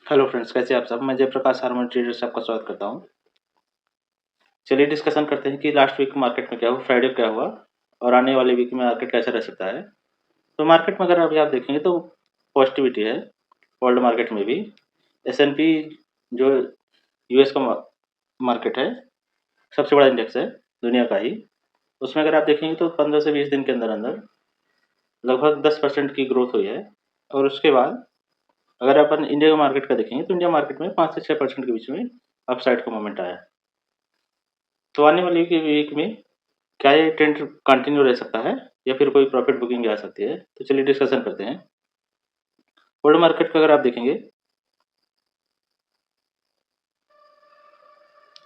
Hello friends, कैसे आप सब। मैं जयप्रकाश हार्मोन ट्रेडर से आपका स्वागत करता हूं। चलिए डिस्कशन करते हैं कि लास्ट वीक मार्केट में क्या हुआ, फ्राइडे क्या हुआ और आने वाले वीक में मार्केट कैसा रह सकता है। तो मार्केट में अगर अभी आप देखेंगे तो पॉजिटिविटी है वर्ल्ड मार्केट में भी। S&P जो यूएस का मार्केट है, सबसे बड़ा इंडेक्स है दुनिया का ही। उसमें अगर आप देखेंगे तो 15 से 20 दिन के अंदर अंदर लगभग 10% की ग्रोथ हुई है। और उसके बाद अगर अपन इंडिया का मार्केट का देखेंगे तो इंडिया मार्केट में 5 से 6% के बीच में अपसाइड का मोमेंट आया। तो आने वाली वीक में क्या ये ट्रेंड कंटिन्यू रह सकता है या फिर कोई प्रॉफिट बुकिंग आ सकती है। तो चलिए डिस्कशन करते हैं। वर्ल्ड मार्केट का अगर आप देखेंगे,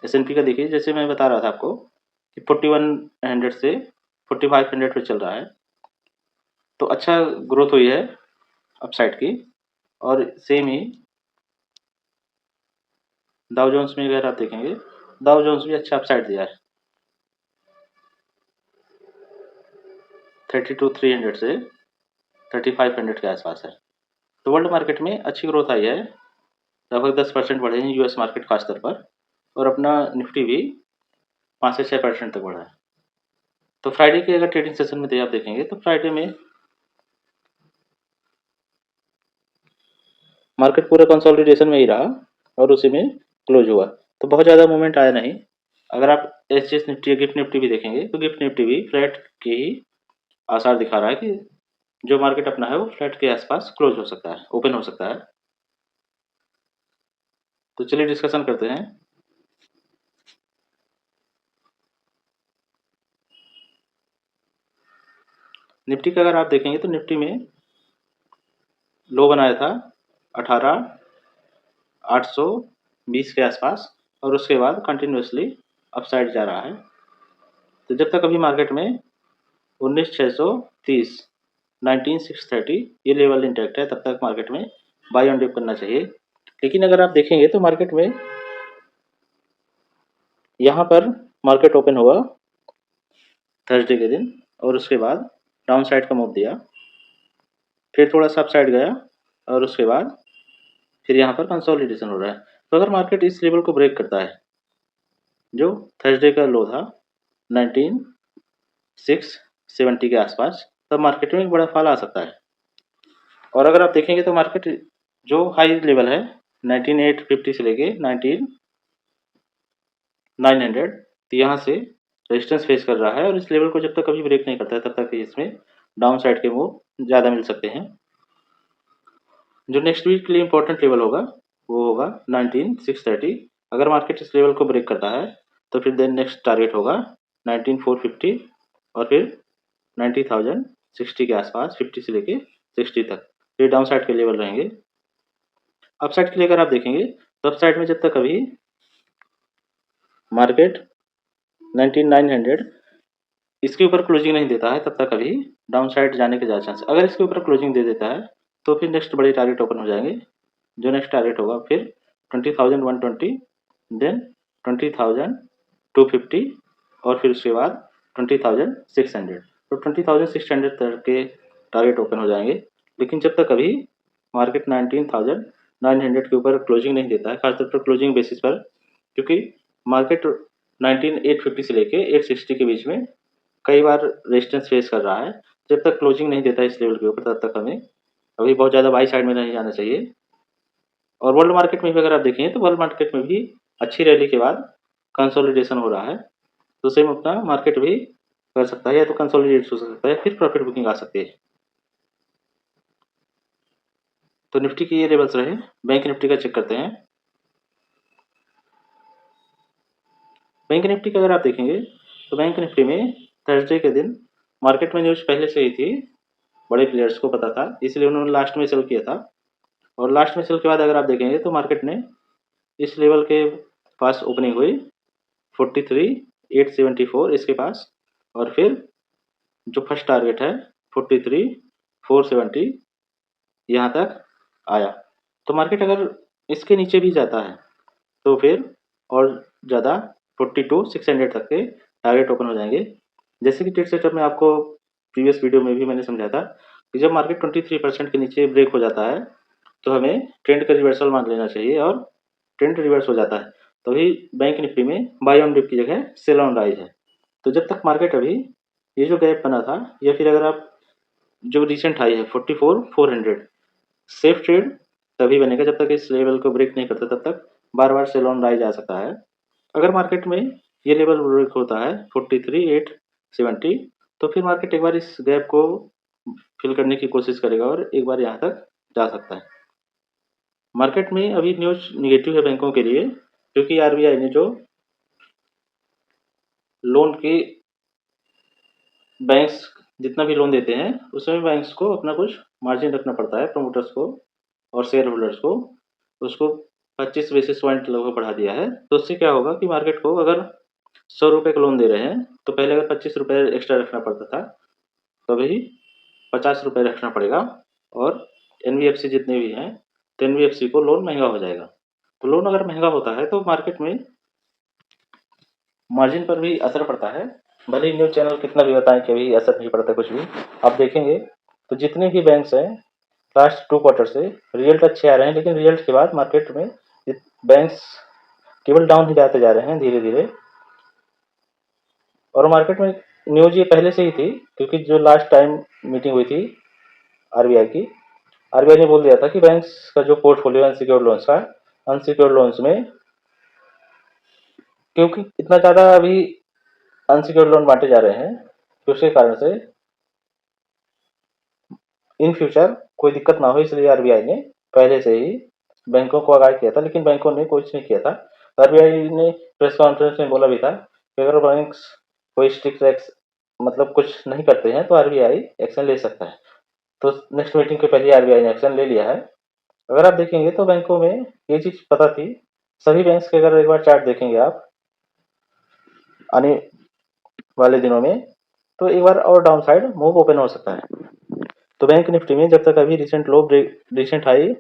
S&P का देखिए, जैसे मैं बता रहा था आपको कि 4100 से 4500 पे चल रहा है। तो अच्छा ग्रोथ हुई है अपसाइड की। और सेम ही डाउ जोन्स में अगर आप देखेंगे, डाउ जोन्स भी अच्छा अपसाइड दिया है 32,300 से 3500 के आसपास है। तो वर्ल्ड मार्केट में अच्छी ग्रोथ आई है, लगभग 10% बढ़े हैं यूएस मार्केट खासतौर पर। और अपना निफ्टी भी 5 से 6% तक बढ़ा है। तो फ्राइडे के अगर ट्रेडिंग सेशन में आप देखेंगे तो फ्राइडे में मार्केट पूरा कंसोलिडेशन में ही रहा और उसी में क्लोज हुआ। तो बहुत ज़्यादा मूवमेंट आया नहीं। अगर आप एच निफ्टी या गिफ्ट निफ्टी भी देखेंगे तो गिफ्ट निफ्टी भी फ्लैट के ही आसार दिखा रहा है कि जो मार्केट अपना है वो फ्लैट के आसपास क्लोज हो सकता है, ओपन हो सकता है। तो चलिए डिस्कशन करते हैं। निफ्टी का अगर आप देखेंगे तो निफ्टी में लो बनाया था 18,820 के आसपास और उसके बाद कंटिन्यूसली अपसाइड जा रहा है। तो जब तक अभी मार्केट में 19,630 19,630 ये लेवल इंटैक्ट है, तब तक मार्केट में बाय ऑन डिप करना चाहिए। लेकिन अगर आप देखेंगे तो मार्केट में यहाँ पर मार्केट ओपन हुआ थर्सडे के दिन और उसके बाद डाउन साइड का मूव दिया, फिर थोड़ा सा अप साइड गया और उसके बाद फिर यहाँ पर कंसोलिडेशन हो रहा है। तो अगर मार्केट इस लेवल को ब्रेक करता है जो थर्सडे का लो था 19,670 के आसपास, तब मार्केट में एक बड़ा फॉल आ सकता है। और अगर आप देखेंगे तो मार्केट जो हाई लेवल है 19,850 से लेके 19,900, तो यहाँ से रेजिस्टेंस फेस कर रहा है और इस लेवल को जब तक कभी ब्रेक नहीं करता है तब तक इसमें डाउन साइड के मूव ज़्यादा मिल सकते हैं। जो नेक्स्ट वीक के लिए इंपॉर्टेंट लेवल होगा वो होगा 19,630। अगर मार्केट इस लेवल को ब्रेक करता है तो फिर देन नेक्स्ट टारगेट होगा 19,450 और फिर 90,060 के आसपास, 50 से लेके 60 तक ये डाउन साइड के लेवल रहेंगे। अप साइड के लिए अगर आप देखेंगे तो अप साइड में जब तक अभी मार्केट 19,900 इसके ऊपर क्लोजिंग नहीं देता है तब तक अभी डाउन साइड जाने के ज़्यादा चांस। अगर इसके ऊपर क्लोजिंग दे देता है तो फिर नेक्स्ट बड़े टारगेट ओपन हो जाएंगे। जो नेक्स्ट टारगेट होगा फिर 20,120, देन 20,250 और फिर उसके बाद 20,600। तो 20,600 तक के टारगेट ओपन हो जाएंगे। लेकिन जब तक अभी मार्केट 19,900 के ऊपर क्लोजिंग नहीं देता है, खासतौर पर क्लोजिंग बेसिस पर, क्योंकि मार्केट 19,850 से लेके 860 के बीच में कई बार रेजिस्टेंस फेस कर रहा है। जब तक क्लोजिंग नहीं देता है इस लेवल के ऊपर तब तक हमें अभी बहुत ज़्यादा बाई साइड में नहीं जाना चाहिए। और वर्ल्ड मार्केट में भी अगर आप देखेंगे तो वर्ल्ड मार्केट में भी अच्छी रैली के बाद कंसोलिडेशन हो रहा है। तो सेम अपना मार्केट भी कर सकता है, या तो कंसोलिडेट हो सकता है फिर प्रॉफिट बुकिंग आ सकती है। तो निफ्टी के ये लेवल्स रहे। बैंक निफ्टी का चेक करते हैं। बैंक निफ्टी का अगर आप देखेंगे तो बैंक निफ्टी में थर्सडे के दिन मार्केट में न्यूज़ पहले से ही थी, बड़े प्लेयर्स को पता था, इसलिए उन्होंने लास्ट में सेल किया था। और लास्ट में सेल के बाद अगर आप देखेंगे तो मार्केट ने इस लेवल के पास ओपनिंग हुई 43,874 इसके पास, और फिर जो फर्स्ट टारगेट है 43,470 यहाँ तक आया। तो मार्केट अगर इसके नीचे भी जाता है तो फिर और ज़्यादा 42,600 तक के टारगेट ओपन हो जाएंगे। जैसे कि ट्रेड सेटअप में आपको प्रीवियस वीडियो में भी मैंने समझाया था कि जब मार्केट 23% के नीचे ब्रेक हो जाता है तो हमें ट्रेंड का रिवर्सल मान लेना चाहिए और ट्रेंड रिवर्स हो जाता है, तभी बैंक निफ्टी में बाय ऑन डिप की जगह सेल ऑन राइज है। तो जब तक मार्केट अभी ये जो गैप बना था, या फिर अगर आप जो रिसेंट हाई है 44,400, सेफ ट्रेड तभी बनेगा जब तक इस लेवल को ब्रेक नहीं करता, तब तक बार बार सेल ऑन राइज आ सकता है। अगर मार्केट में ये लेवल ब्रेक होता है 43,870, तो फिर मार्केट एक बार इस गैप को फिल करने की कोशिश करेगा और एक बार यहाँ तक जा सकता है। मार्केट में अभी न्यूज निगेटिव है बैंकों के लिए, क्योंकि आरबीआई ने जो लोन की बैंक्स जितना भी लोन देते हैं उसमें बैंक्स को अपना कुछ मार्जिन रखना पड़ता है, प्रमोटर्स को और शेयर होल्डर्स को, उसको 25 बेसिस पॉइंट लगभग बढ़ा दिया है। तो उससे क्या होगा कि मार्केट को अगर 100 रुपये का लोन दे रहे हैं तो पहले अगर 25 रुपये एक्स्ट्रा रखना पड़ता था, तो अभी 50 रुपये रखना पड़ेगा। और एनबीएफसी जितने भी हैं तो एनबीएफसी को लोन महंगा हो जाएगा। तो लोन अगर महंगा होता है तो मार्केट में मार्जिन पर भी असर पड़ता है। भले ही न्यूज़ चैनल कितना भी बताएं कि अभी असर नहीं पड़ता कुछ भी, आप देखेंगे तो जितने भी बैंक्स हैं लास्ट 2 क्वार्टर से रिजल्ट अच्छे आ रहे हैं, लेकिन रिजल्ट के बाद मार्केट में बैंक्स केवल डाउन ही जाते जा रहे हैं धीरे धीरे। और मार्केट में न्यूज़ ये पहले से ही थी, क्योंकि जो लास्ट टाइम मीटिंग हुई थी आरबीआई की, आरबीआई ने बोल दिया था कि बैंक्स का जो पोर्टफोलियो अनसिक्योर्ड लोन्स का, अनसिक्योर्ड लोन्स में क्योंकि इतना ज़्यादा अभी अनसिक्योर्ड लोन बांटे जा रहे हैं कि उसके कारण से इन फ्यूचर कोई दिक्कत ना हो, इसलिए आरबीआई ने पहले से ही बैंकों को आगाह किया था, लेकिन बैंकों ने कुछ नहीं किया था। आरबीआई ने प्रेस कॉन्फ्रेंस में बोला भी था कि अगर बैंक्स कोई स्ट्रिक्ट मतलब कुछ नहीं करते हैं तो आरबीआई एक्शन ले सकता है। तो नेक्स्ट मीटिंग के पहले आरबीआई ने एक्शन ले लिया है। अगर आप देखेंगे तो बैंकों में ये चीज़ पता थी, सभी बैंक्स के अगर एक बार चार्ट देखेंगे आप आने वाले दिनों में, तो एक बार और डाउन साइड मूव ओपन हो सकता है। तो बैंक निफ्टी में जब तक अभी रिसेंट हाई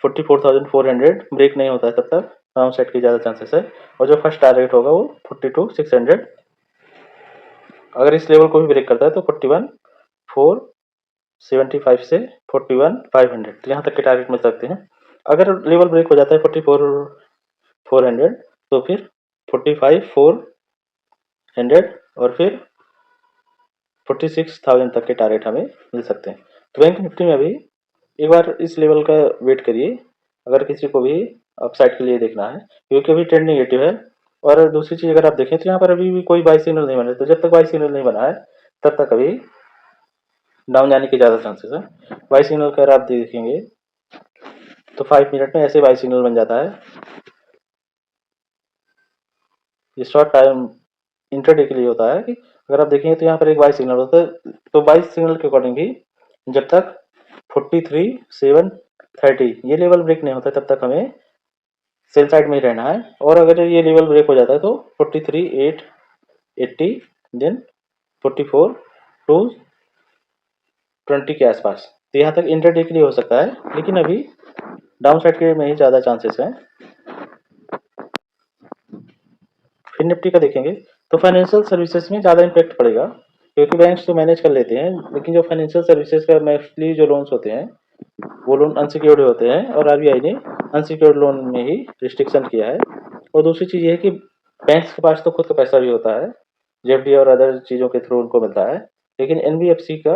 44,400 ब्रेक नहीं होता है, तब तक डाउन साइड की ज़्यादा चांसेस है। और जो फर्स्ट टारगेट होगा वो 42,600, अगर इस लेवल को भी ब्रेक करता है तो 41,475 से 41,500, तो यहाँ तक के टारगेट मिल सकते हैं। अगर लेवल ब्रेक हो जाता है 44,400, तो फिर 45,400 और फिर 46,000 तक के टारगेट हमें मिल सकते हैं। तो बैंक निफ्टी में अभी एक बार इस लेवल का वेट करिए, अगर किसी को भी अपसाइड के लिए देखना है, क्योंकि अभी ट्रेंड निगेटिव है। और दूसरी चीज़ अगर आप देखें तो यहाँ पर अभी भी कोई बाई सिग्नल नहीं बना है, तो जब तक बाई सिग्नल नहीं बना है तब तक अभी डाउन जाने के ज़्यादा चांसेस है। बाई सिग्नल अगर आप देखेंगे तो 5 मिनट में ऐसे बाई सिग्नल बन जाता है। ये शॉर्ट टाइम इंटरडे के लिए होता है कि अगर आप देखेंगे तो यहाँ पर एक बाई सिग्नल होता है, तो बाई सिग्नल के अकॉर्डिंग भी जब तक 43,730 ये लेवल ब्रेक नहीं होता तब तक हमें सेल साइड में ही रहना है। और अगर ये लेवल ब्रेक हो जाता है तो 43,880, देन 44,220 के आसपास, तो यहाँ तक इंटरडे के लिए हो सकता है, लेकिन अभी डाउन साइड के में ही ज़्यादा चांसेस हैं। फिर निफ्टी का देखेंगे तो फाइनेंशियल सर्विसेज में ज़्यादा इम्पैक्ट पड़ेगा, क्योंकि बैंक्स तो मैनेज कर लेते हैं, लेकिन जो फाइनेंशियल सर्विसेज का मोस्टली जो लोन्स होते हैं वो लोन अनसिक्योर्ड होते हैं, और आरबीआई ने अनसिक्योर्ड लोन में ही रिस्ट्रिक्शन किया है। और दूसरी चीज़ ये है कि बैंक्स के पास तो खुद का पैसा भी होता है, जेएफडी और अदर चीज़ों के थ्रू उनको मिलता है, लेकिन एनबीएफसी का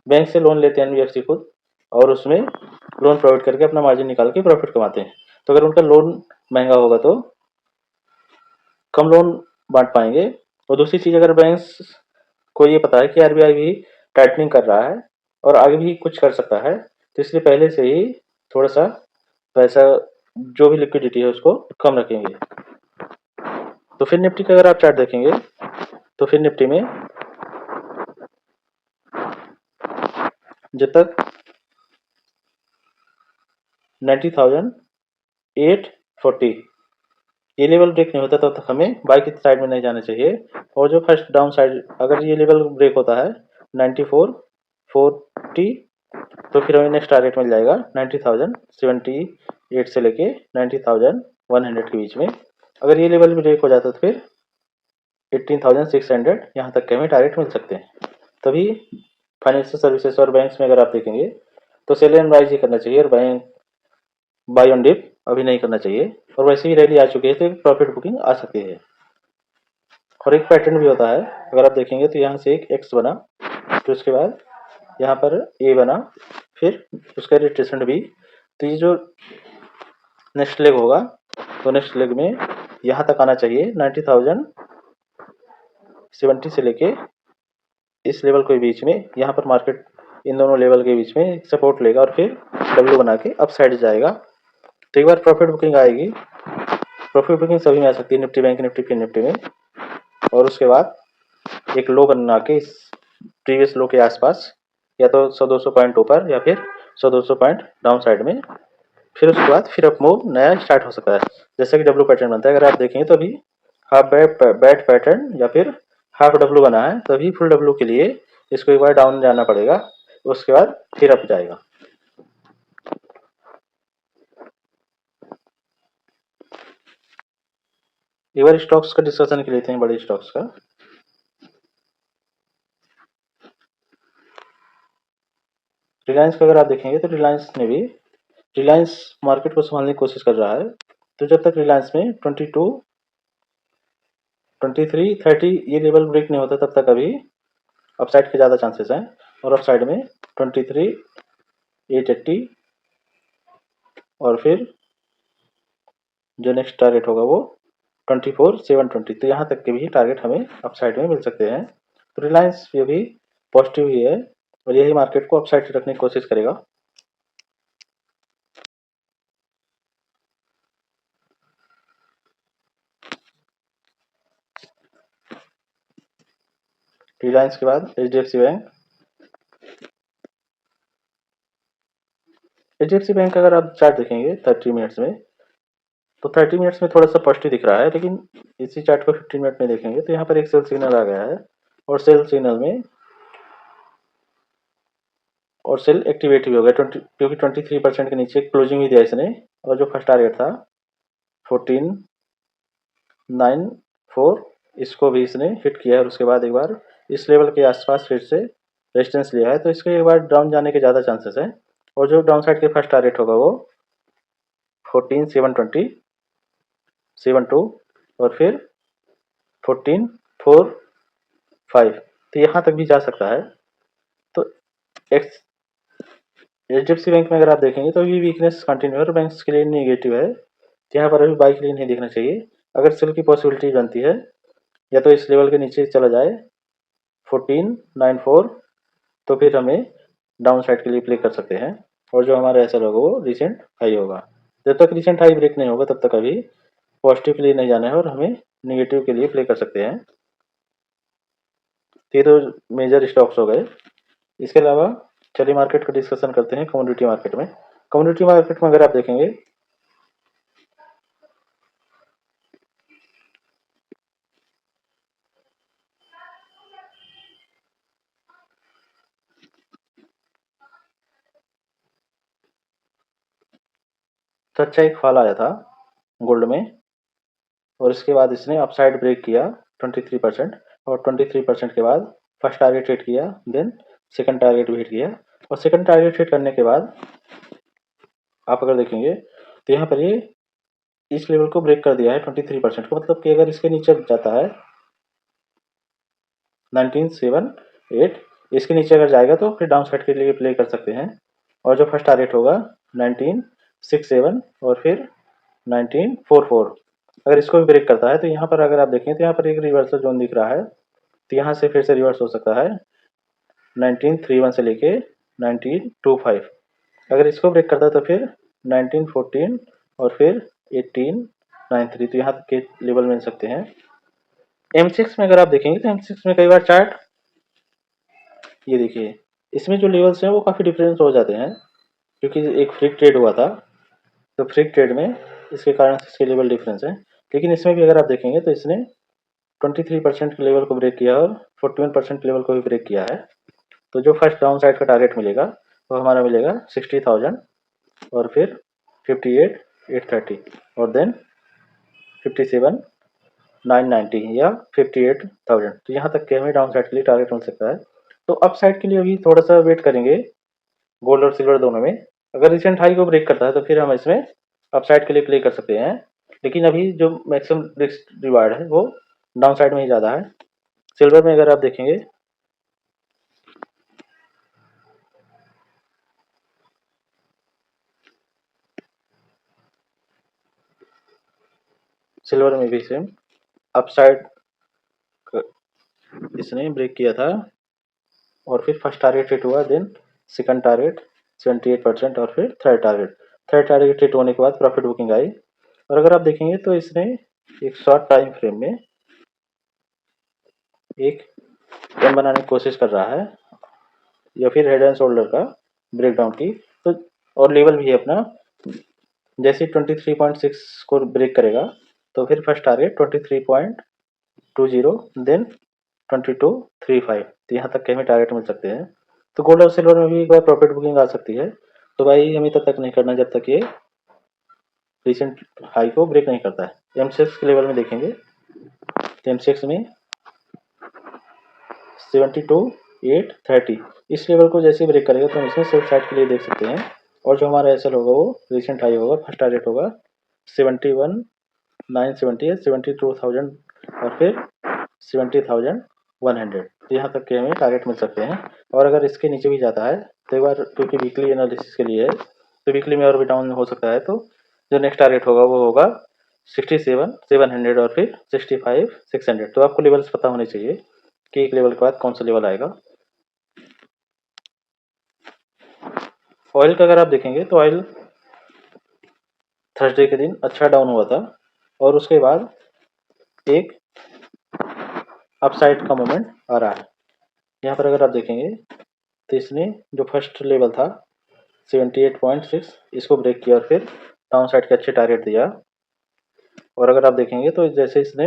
बैंक से लोन लेते हैं एनबीएफसी खुद, और उसमें लोन प्रोवाइड करके अपना मार्जिन निकाल के प्रॉफिट कमाते हैं। तो अगर उनका लोन महंगा होगा तो कम लोन बांट पाएंगे। और दूसरी चीज़, अगर बैंक्स को ये पता है कि आरबीआई भी टाइटनिंग कर रहा है और आगे भी कुछ कर सकता है, तो इसलिए पहले से ही थोड़ा सा पैसा जो भी लिक्विडिटी है उसको कम रखेंगे। तो फिर निफ्टी का अगर आप चार्ट देखेंगे तो फिर निफ्टी में जब तक 90,840 ये लेवल ब्रेक नहीं होता तब तक हमें बाई की साइड में नहीं जाना चाहिए। और जो फर्स्ट डाउन साइड अगर ये लेवल ब्रेक होता है 94,440, तो फिर हमें नेक्स्ट टारगेट मिल जाएगा 90,078 से लेके 90,100 के बीच में। अगर ये लेवल भी ब्रेक हो जाता तो फिर 18,600 यहाँ तक के हमें टारगेट मिल सकते हैं। तभी फाइनेंशियल सर्विसेज और बैंक्स में अगर आप देखेंगे तो सेल एंड राइज ही करना चाहिए, और बैंक बाय ऑन डिप अभी नहीं करना चाहिए, और वैसे ही रैली आ चुकी है तो एक प्रॉफिट बुकिंग आ सकती है। और एक पैटर्न भी होता है, अगर आप देखेंगे तो यहाँ से एक एक्स बना, फिर उसके बाद यहाँ पर ए बना, फिर उसका रिट्रेसमेंट भी। तो ये जो नेक्स्ट लेग होगा, तो नेक्स्ट लेग में यहाँ तक आना चाहिए 90,070 से लेके इस लेवल के बीच में। यहाँ पर मार्केट इन दोनों लेवल के बीच में सपोर्ट लेगा और फिर डब्ल्यू बना के अप साइड जाएगा। तो एक बार प्रॉफिट बुकिंग आएगी, प्रॉफिट बुकिंग सभी में आ सकती है, Nifty Bank Nifty Fin Nifty में। और उसके बाद एक लो बना के इस प्रीवियस लो के आसपास, या तो 100-200 पॉइंट ऊपर या फिर 100-200 पॉइंट डाउन साइड में, फिर उसके बाद फिर अप मूव नया स्टार्ट हो सकता है, जैसे कि डब्ल्यू पैटर्न बनता है। अगर आप देखें तो अभी हाफ बैट पैटर्न या फिर हाफ डब्ल्यू बना है, तो अभी फुल डब्ल्यू के लिए इसको एक बार डाउन जाना पड़ेगा, उसके बाद फिर अप जाएगा। एक बार स्टॉक्स का डिस्कशन कर लेते हैं, बड़े स्टॉक्स का। रिलायंस का अगर आप देखेंगे तो रिलायंस मार्केट को संभालने की कोशिश कर रहा है। तो जब तक रिलायंस में 22, 23, 30 ये लेवल ब्रेक नहीं होता, तब तक अभी अपसाइड के ज़्यादा चांसेस हैं। और अपसाइड में 23, 880 और फिर जो नेक्स्ट टारगेट होगा वो 24, 720। तो यहाँ तक के भी टारगेट हमें अपसाइड में मिल सकते हैं। तो रिलायंस ये भी पॉजिटिव ही है और यही मार्केट को अपसाइड रखने की कोशिश करेगा। रिलायंस के बाद एचडीएफसी बैंक। एचडीएफसी बैंक अगर आप चार्ट देखेंगे 30 मिनट्स में, तो 30 मिनट्स में थोड़ा सा पॉजिटिव दिख रहा है, लेकिन इसी चार्ट को 15 मिनट में देखेंगे तो यहाँ पर एक सेल सिग्नल आ गया है, और सेल सिग्नल में और सेल एक्टिवेट भी हो गया, क्योंकि 23% के नीचे क्लोजिंग भी दिया इसने। और जो फर्स्ट टारगेट था 14,994, इसको भी इसने हिट किया है, और उसके बाद एक बार इस लेवल के आसपास फिर से रेजिस्टेंस लिया है, तो इसके एक बार डाउन जाने के ज़्यादा चांसेस हैं। और जो डाउन साइड के फर्स्ट टारगेट होगा वो 14,720, 72 और फिर 14,405, तो यहाँ तक भी जा सकता है। तो एचडीएफसी बैंक में अगर आप देखेंगे तो अभी वीकनेस कंटिन्यू है और बैंक्स के लिए नेगेटिव है, यहाँ पर अभी बाई के लिए नहीं देखना चाहिए। अगर सेल की पॉसिबिलिटी बनती है, या तो इस लेवल के नीचे चला जाए 14,94, तो फिर हमें डाउन साइड के लिए प्ले कर सकते हैं। और जो हमारा ऐसा होगा वो रिसेंट हाई होगा। जब तक रिसेंट हाई ब्रेक नहीं होगा तब तक अभी पॉजिटिव के लिए नहीं जाना है, और हमें निगेटिव के लिए प्ले कर सकते हैं। ये तो मेजर स्टॉक्स हो गए। इसके अलावा चलिए मार्केट का डिस्कशन करते हैं कमोडिटी मार्केट में। कमोडिटी मार्केट में अगर आप देखेंगे तो अच्छा एक फॉल आया था गोल्ड में, और इसके बाद इसने अपसाइड ब्रेक किया 23%, और 23% के बाद फर्स्ट टारगेट हिट किया, देन सेकंड टारगेट भी हिट किया। और सेकंड टारगेट हिट करने के बाद आप अगर देखेंगे तो यहाँ पर ये इस लेवल को ब्रेक कर दिया है 23% को, मतलब कि अगर इसके नीचे जाता है 1978, इसके नीचे अगर जाएगा तो फिर डाउन साइड के लिए प्ले कर सकते हैं। और जो फर्स्ट टारगेट होगा 1967 और फिर 1944, अगर इसको भी ब्रेक करता है तो यहाँ पर अगर आप देखें तो यहाँ पर एक रिवर्सल जोन दिख रहा है, तो यहाँ से फिर से रिवर्स हो सकता है 1931 से लेके 1925। अगर इसको ब्रेक करता है तो फिर 1914 और फिर 1893, तो यहाँ तक के लेवल मिल सकते हैं। M6 में अगर आप देखेंगे तो M6 में कई बार चार्ट ये देखिए, इसमें जो लेवल्स हैं वो काफ़ी डिफरेंस हो जाते हैं, क्योंकि एक फ्री ट्रेड हुआ था, तो फ्री ट्रेड में इसके कारण इसके लेवल डिफरेंस है। लेकिन इसमें भी अगर आप देखेंगे तो इसने 23% के लेवल को ब्रेक किया और 41% लेवल को भी ब्रेक किया है। तो जो फर्स्ट डाउन साइड का टारगेट मिलेगा वो हमारा मिलेगा 60,000, और फिर 58,830, और देन 57,990 या 58,000। तो यहाँ तक के हमें डाउन साइड के लिए टारगेट मिल सकता है। तो अप साइड के लिए अभी थोड़ा सा वेट करेंगे गोल्ड और सिल्वर दोनों में। अगर रिसेंट हाई को ब्रेक करता है तो फिर हम इसमें अप साइड के लिए प्ले कर सकते हैं, लेकिन अभी जो मैक्सिमम रिस्क रिवार्ड है वो डाउन साइड में ही ज़्यादा है। सिल्वर में अगर आप देखेंगे सिल्वर में भी सेम अप साइड इसने ब्रेक किया था और फिर फर्स्ट टारगेट हिट हुआ, देन सेकंड टारगेट 78% और फिर थर्ड टारगेट हिट होने के बाद प्रॉफिट बुकिंग आई। और अगर आप देखेंगे तो इसने एक शॉर्ट टाइम फ्रेम में एक एम बनाने की कोशिश कर रहा है या फिर हेड एंड शोल्डर का ब्रेकडाउन की, तो और लेवल भी है अपना, जैसे 23.6 को ब्रेक करेगा तो फिर फर्स्ट टारगेट 23.20, देन 2235, तो यहाँ तक के हमें टारगेट मिल सकते हैं। तो गोल्ड और सिल्वर में भी एक बार प्रॉफिट बुकिंग आ सकती है, तो भाई हमें तब तक नहीं करना जब तक ये रिसेंट हाई को ब्रेक नहीं करता है। M6 के लेवल में देखेंगे तो M6 में 72,830 इस लेवल को जैसे ब्रेक करेगा तो हम इसमें सेल साइड के लिए देख सकते हैं। और जो हमारा एसएल होगा वो रिसेंट हाई होगा, फर्स्ट टारगेट होगा 71,970 है, 72,000 और फिर 70,100, तो यहाँ तक के हमें टारगेट मिल सकते हैं। और अगर इसके नीचे भी जाता है तो एक बार, क्योंकि वीकली एनालिसिस के लिए है तो वीकली में और भी डाउन हो सकता है, तो जो नेक्स्ट टारगेट होगा वो होगा 67,700 और फिर 65,600। तो आपको लेवल्स पता होने चाहिए कि एक लेवल के बाद कौन सा लेवल आएगा। ऑयल का अगर आप देखेंगे तो ऑयल थर्सडे के दिन अच्छा डाउन हुआ था और उसके बाद एक अपसाइड का मोमेंट आ रहा है। यहाँ पर अगर आप देखेंगे तो इसने जो फर्स्ट लेवल था 78.6 इसको ब्रेक किया और फिर डाउन साइड के अच्छे टारगेट दिया। और अगर आप देखेंगे तो जैसे इसने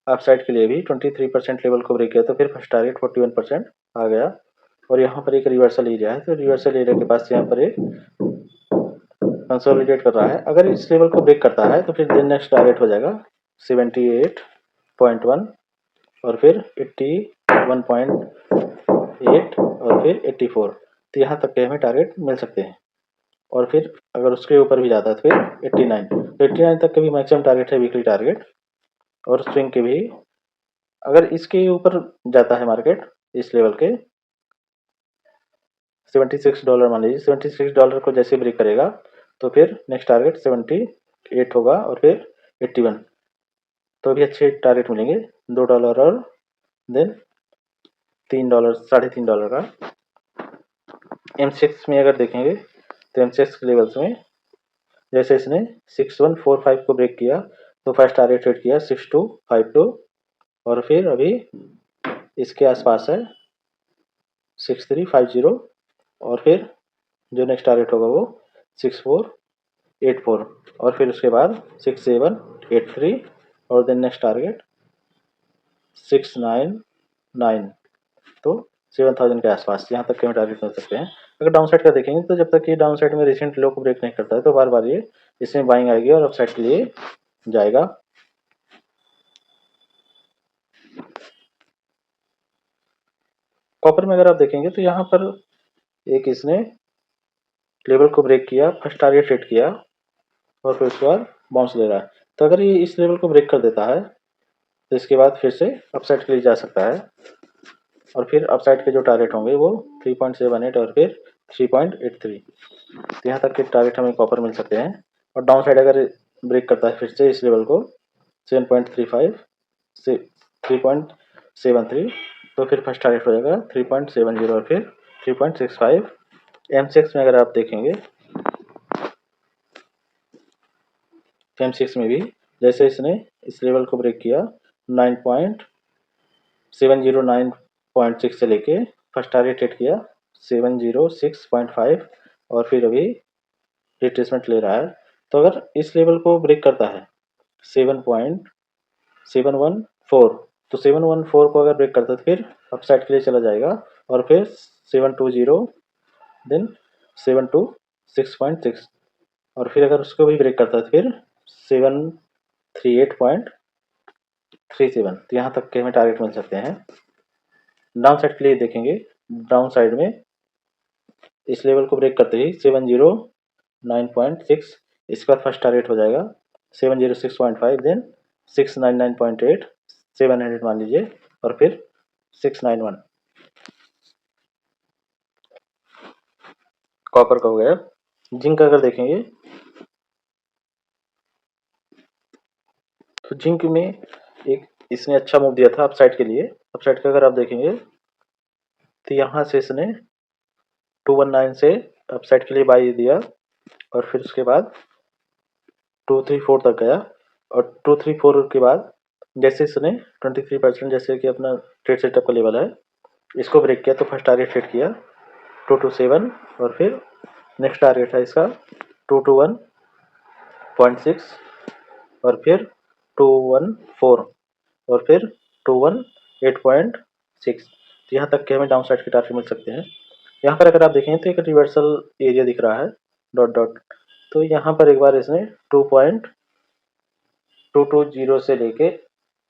अप साइड के लिए भी 23% लेवल को ब्रेक किया तो फिर फर्स्ट टारगेट 41% आ गया और यहाँ पर एक रिवर्सल एरिया है, तो रिवर्सल एरिया के पास यहाँ पर एक कंसोलिडेट कर रहा है। अगर इस लेवल को ब्रेक करता है तो फिर दिन नेक्स्ट टारगेट हो जाएगा 78.1 और फिर 81.8 और फिर 84, तो यहाँ तक के हमें टारगेट मिल सकते हैं। और फिर अगर उसके ऊपर भी जाता है तो फिर 89, तो 89 तक के भी मैक्सिमम टारगेट है वीकली टारगेट। और स्विंग के भी अगर इसके ऊपर जाता है मार्केट इस लेवल के $76 मान लीजिए, $76 को जैसे ब्रेक करेगा तो फिर नेक्स्ट टारगेट 78 होगा और फिर 81, तो भी अच्छे टारगेट मिलेंगे $2 और देन $3 $3.5 का। M6 में अगर देखेंगे तो M6 लेवल्स में जैसे इसने 6145 को ब्रेक किया तो फर्स्ट टारगेट हिट किया 6252 और फिर अभी इसके आसपास है 6350 और फिर जो नेक्स्ट टारगेट होगा वो 6484 और फिर उसके बाद 6783 और देन नेक्स्ट टारगेट 699, तो 7000 के आसपास यहाँ तक के हम टारगेट मिल सकते हैं। अगर डाउन साइड का देखेंगे तो जब तक ये डाउन साइड में रिसेंट लो को ब्रेक नहीं करता है तो बार बार ये इसमें बाइंग आएगी और अप साइड के लिए जाएगा। कॉपर में अगर आप देखेंगे तो यहाँ पर एक इसने लेवल को ब्रेक किया, फर्स्ट टारगेट हिट किया और फिर उसके बाद बाउंस ले रहा है, तो अगर ये इस लेवल को ब्रेक कर देता है तो इसके बाद फिर से अपसाइड के लिए जा सकता है और फिर अपसाइड के जो टारगेट होंगे वो 3.78 और फिर 3.83, तो यहाँ तक के टारगेट हमें कॉपर मिल सकते हैं। और डाउन साइड अगर ब्रेक करता है फिर से इस लेवल को 7.35 से 3.73 तो फिर फर्स्ट टारगेट हो जाएगा 3.70 और फिर 3.65। M6 में अगर आप देखेंगे M6 में भी जैसे इसने इस लेवल को ब्रेक किया 709.6 से लेके फर्स्ट टारगेट हिट किया 706.5 और फिर अभी रिट्रेसमेंट ले रहा है, तो अगर इस लेवल को ब्रेक करता है 7.714 तो 714 को अगर ब्रेक करता है तो फिर अपसाइड के लिए चला जाएगा और फिर 720 देन 726.6 और फिर अगर उसको भी ब्रेक करता है तो फिर 738.37, तो यहाँ तक के हमें टारगेट मिल सकते हैं। डाउन साइड के लिए देखेंगे, डाउन साइड में इस लेवल को ब्रेक करते ही 709.6 इसके बाद फर्स्ट टारगेट हो जाएगा 706.5, देन 699.8, 700 मान लीजिए, और फिर 691 कॉपर का हो गया। जिंक अगर देखेंगे तो जिंक में एक इसने अच्छा मूव दिया था अपसाइड के लिए। अपसाइड का अगर आप देखेंगे तो यहाँ से इसने 219 से अपसाइड के लिए बाई दिया, और फिर उसके बाद 234 तक गया, और 234 के बाद जैसे इसने 23%, जैसे कि अपना ट्रेड सेटअप का लेवल है, इसको ब्रेक किया तो फर्स्ट टारगेट सेट किया 227, और फिर नेक्स्ट टारगेट है इसका 221.6, और फिर 214, और फिर 218.6। तो यहाँ तक के हमें डाउन साइड के टारगेट मिल सकते हैं। यहाँ पर अगर आप देखें तो एक रिवर्सल एरिया दिख रहा है डॉट डॉट, तो यहाँ पर एक बार इसने 2.220 से लेके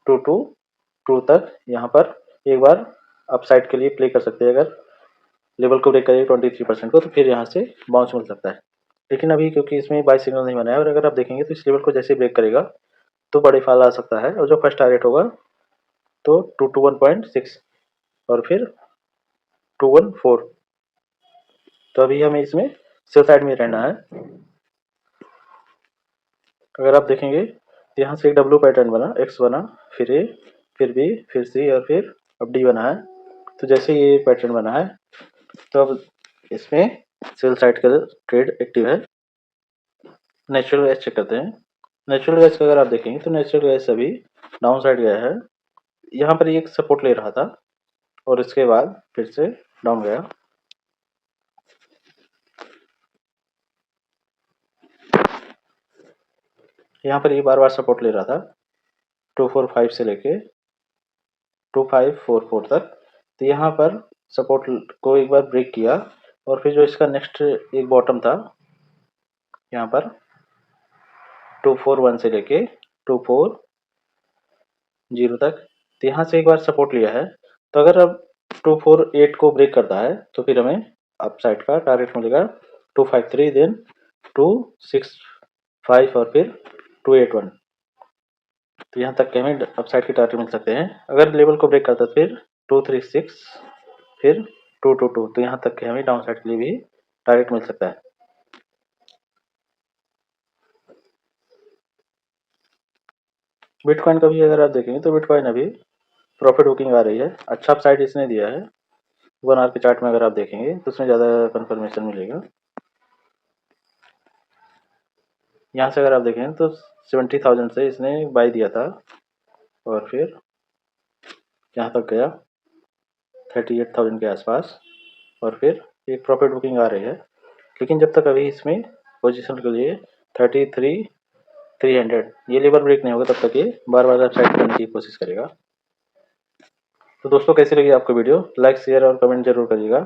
222 तक यहाँ पर एक बार अपसाइड के लिए प्ले कर सकते हैं। अगर लेवल को ब्रेक करेगा 23% को, तो फिर यहाँ से बाउंस मिल सकता है। लेकिन अभी क्योंकि इसमें बाय सिग्नल नहीं बना है, और अगर आप देखेंगे तो इस लेवल को जैसे ब्रेक करेगा तो बड़े फॉल आ सकता है, और जो फर्स्ट टारगेट होगा तो 221.6, और फिर 214। तो अभी हमें इसमें सेल साइड में रहना है। अगर आप देखेंगे तो यहाँ से एक डब्ल्यू पैटर्न बना, एक्स बना, फिर ए, फिर बी, फिर सी, और फिर अब डी बना है। तो जैसे ये पैटर्न बना है तो अब इसमें सेल साइड का ट्रेड एक्टिव है। नेचुरल गैस चेक करते हैं। नेचुरल गैस का अगर आप देखेंगे तो नेचुरल गैस अभी डाउन साइड गया है। यहाँ पर एक सपोर्ट ले रहा था और इसके बाद फिर से डाउन गया। यहाँ पर ये बार बार सपोर्ट ले रहा था 245 से लेके 2544 तक। तो यहाँ पर सपोर्ट को एक बार ब्रेक किया, और फिर जो इसका नेक्स्ट एक बॉटम था यहाँ पर 241 से लेके 240 तक, तो यहाँ से एक बार सपोर्ट लिया है। तो अगर अब 248 को ब्रेक करता है तो फिर हमें अप साइड का टारगेट मिलेगा 253, देन 265, और फिर 281। तो यहाँ तक के हमें अप साइड के टारगेट मिल सकते हैं। अगर लेवल को ब्रेक करता है फिर 236, फिर 222, तो यहाँ तक के हमें डाउन साइड के लिए भी टारगेट मिल सकता है। बिटकॉइन का भी अगर आप देखेंगे तो बिटकॉइन अभी प्रॉफिट बुकिंग आ रही है। अच्छा अपसाइड इसने दिया है। 1 आवर के चार्ट में अगर आप देखेंगे तो उसमें ज़्यादा कंफर्मेशन मिलेगा। यहाँ से अगर आप देखें तो 70,000 से इसने बाई दिया था, और फिर यहाँ तक गया 38,000 के आसपास, और फिर एक प्रॉफिट बुकिंग आ रही है। लेकिन जब तक अभी इसमें पोजीशन के लिए 33,300 ये लेवल ब्रेक नहीं होगा, तब तक ये बार बार अपसाइड करने की कोशिश करेगा। तो दोस्तों, कैसी लगी आपको वीडियो? लाइक, शेयर और कमेंट जरूर करिएगा।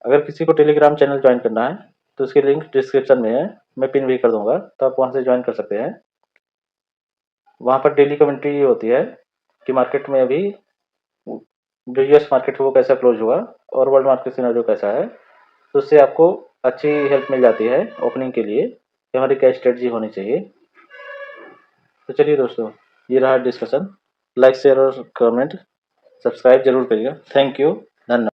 अगर किसी को टेलीग्राम चैनल ज्वाइन करना है तो उसकी लिंक डिस्क्रिप्शन में है, मैं पिन भी कर दूंगा, तो आप वहाँ से ज्वाइन कर सकते हैं। वहाँ पर डेली कमेंट्री होती है कि मार्केट में अभी जो यूएस मार्केट है वो कैसा क्लोज हुआ और वर्ल्ड मार्केट सिनेरियो कैसा है, तो उससे आपको अच्छी हेल्प मिल जाती है ओपनिंग के लिए कि हमारी क्या स्ट्रेटजी होनी चाहिए। तो चलिए दोस्तों, ये रहा डिस्कशन। लाइक, शेयर और कमेंट, सब्सक्राइब जरूर करिएगा। थैंक यू, धन्यवाद।